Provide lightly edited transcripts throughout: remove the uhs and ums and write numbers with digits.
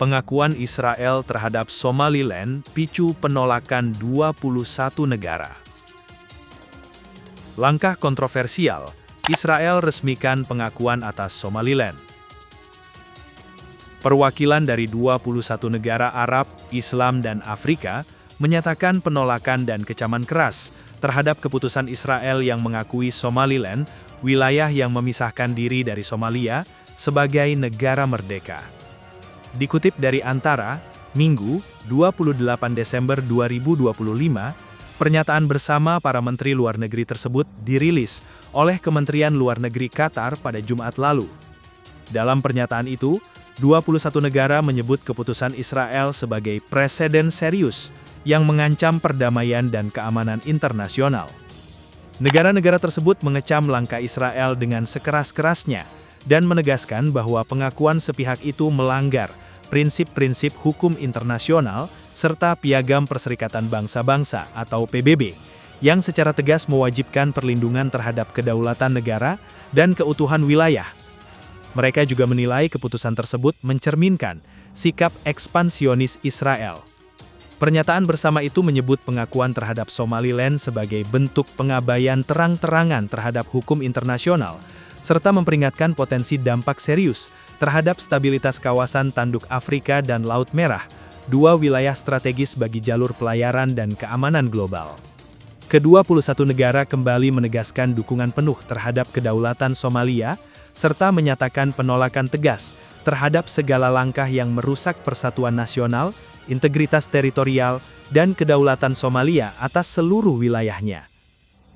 Pengakuan Israel terhadap Somaliland picu penolakan 21 negara. Langkah kontroversial, Israel resmikan pengakuan atas Somaliland. Perwakilan dari 21 negara Arab, Islam, dan Afrika menyatakan penolakan dan kecaman keras terhadap keputusan Israel yang mengakui Somaliland, wilayah yang memisahkan diri dari Somalia, sebagai negara merdeka. Dikutip dari Antara, Minggu, 28 Desember 2025, pernyataan bersama para menteri luar negeri tersebut dirilis oleh Kementerian Luar Negeri Qatar pada Jumat lalu. Dalam pernyataan itu, 21 negara menyebut keputusan Israel sebagai preseden serius yang mengancam perdamaian dan keamanan internasional. Negara-negara tersebut mengecam langkah Israel dengan sekeras-kerasnya dan menegaskan bahwa pengakuan sepihak itu melanggar prinsip-prinsip hukum internasional serta Piagam Perserikatan Bangsa-Bangsa atau PBB, yang secara tegas mewajibkan perlindungan terhadap kedaulatan negara dan keutuhan wilayah. Mereka juga menilai keputusan tersebut mencerminkan sikap ekspansionis Israel. Pernyataan bersama itu menyebut pengakuan terhadap Somaliland sebagai bentuk pengabaian terang-terangan terhadap hukum internasional, serta memperingatkan potensi dampak serius terhadap stabilitas kawasan Tanduk Afrika dan Laut Merah, dua wilayah strategis bagi jalur pelayaran dan keamanan global. Ke-21 negara kembali menegaskan dukungan penuh terhadap kedaulatan Somalia, serta menyatakan penolakan tegas terhadap segala langkah yang merusak persatuan nasional, integritas teritorial, dan kedaulatan Somalia atas seluruh wilayahnya.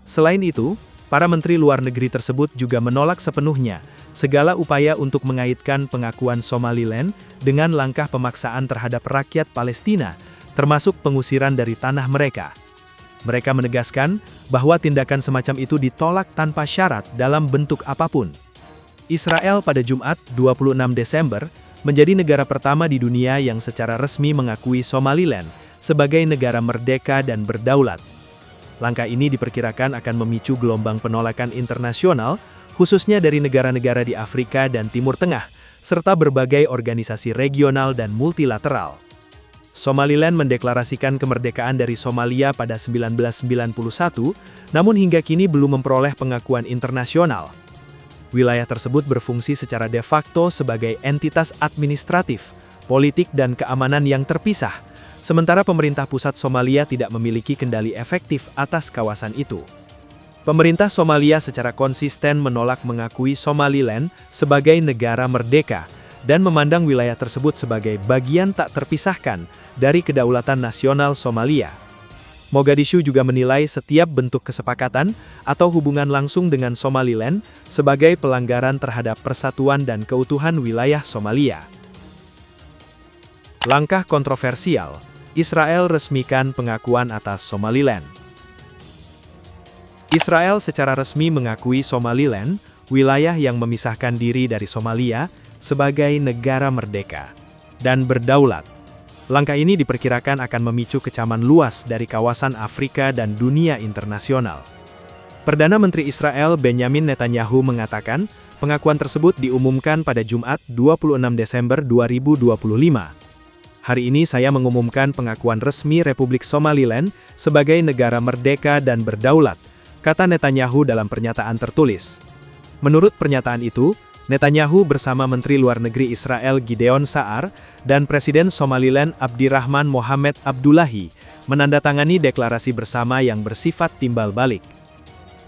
Selain itu, para menteri luar negeri tersebut juga menolak sepenuhnya segala upaya untuk mengaitkan pengakuan Somaliland dengan langkah pemaksaan terhadap rakyat Palestina, termasuk pengusiran dari tanah mereka. Mereka menegaskan bahwa tindakan semacam itu ditolak tanpa syarat dalam bentuk apapun. Israel pada Jumat, 26 Desember, menjadi negara pertama di dunia yang secara resmi mengakui Somaliland sebagai negara merdeka dan berdaulat. Langkah ini diperkirakan akan memicu gelombang penolakan internasional, khususnya dari negara-negara di Afrika dan Timur Tengah, serta berbagai organisasi regional dan multilateral. Somaliland mendeklarasikan kemerdekaan dari Somalia pada 1991, namun hingga kini belum memperoleh pengakuan internasional. Wilayah tersebut berfungsi secara de facto sebagai entitas administratif, politik, dan keamanan yang terpisah, sementara pemerintah pusat Somalia tidak memiliki kendali efektif atas kawasan itu. Pemerintah Somalia secara konsisten menolak mengakui Somaliland sebagai negara merdeka dan memandang wilayah tersebut sebagai bagian tak terpisahkan dari kedaulatan nasional Somalia. Mogadishu juga menilai setiap bentuk kesepakatan atau hubungan langsung dengan Somaliland sebagai pelanggaran terhadap persatuan dan keutuhan wilayah Somalia. Langkah kontroversial, Israel resmikan pengakuan atas Somaliland. Israel secara resmi mengakui Somaliland, wilayah yang memisahkan diri dari Somalia, sebagai negara merdeka dan berdaulat. Langkah ini diperkirakan akan memicu kecaman luas dari kawasan Afrika dan dunia internasional. Perdana Menteri Israel Benjamin Netanyahu mengatakan, pengakuan tersebut diumumkan pada Jumat 26 Desember 2025. Hari ini saya mengumumkan pengakuan resmi Republik Somaliland sebagai negara merdeka dan berdaulat, kata Netanyahu dalam pernyataan tertulis. Menurut pernyataan itu, Netanyahu bersama Menteri Luar Negeri Israel Gideon Sa'ar dan Presiden Somaliland Abdirrahman Mohamed Abdullahi menandatangani deklarasi bersama yang bersifat timbal balik.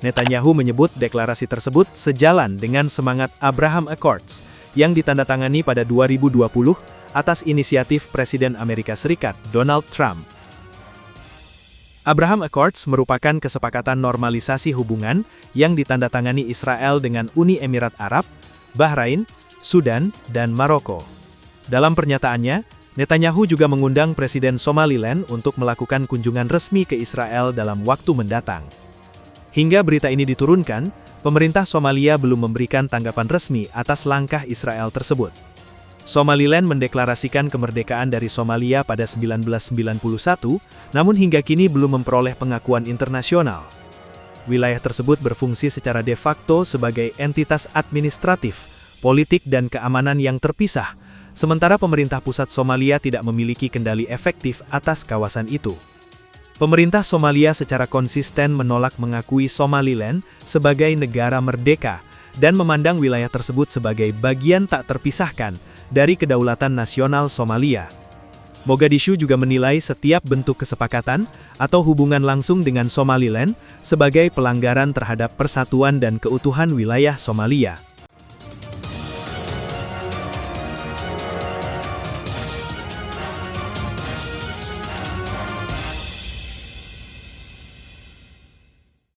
Netanyahu menyebut deklarasi tersebut sejalan dengan semangat Abraham Accords yang ditandatangani pada 2020 atas inisiatif Presiden Amerika Serikat Donald Trump. Abraham Accords merupakan kesepakatan normalisasi hubungan yang ditandatangani Israel dengan Uni Emirat Arab, Bahrain, Sudan, dan Maroko. Dalam pernyataannya, Netanyahu juga mengundang Presiden Somaliland untuk melakukan kunjungan resmi ke Israel dalam waktu mendatang. Hingga berita ini diturunkan, pemerintah Somalia belum memberikan tanggapan resmi atas langkah Israel tersebut. Somaliland mendeklarasikan kemerdekaan dari Somalia pada 1991, namun hingga kini belum memperoleh pengakuan internasional. Wilayah tersebut berfungsi secara de facto sebagai entitas administratif, politik, dan keamanan yang terpisah, sementara pemerintah pusat Somalia tidak memiliki kendali efektif atas kawasan itu. Pemerintah Somalia secara konsisten menolak mengakui Somaliland sebagai negara merdeka dan memandang wilayah tersebut sebagai bagian tak terpisahkan dari kedaulatan nasional Somalia. Mogadishu juga menilai setiap bentuk kesepakatan atau hubungan langsung dengan Somaliland sebagai pelanggaran terhadap persatuan dan keutuhan wilayah Somalia.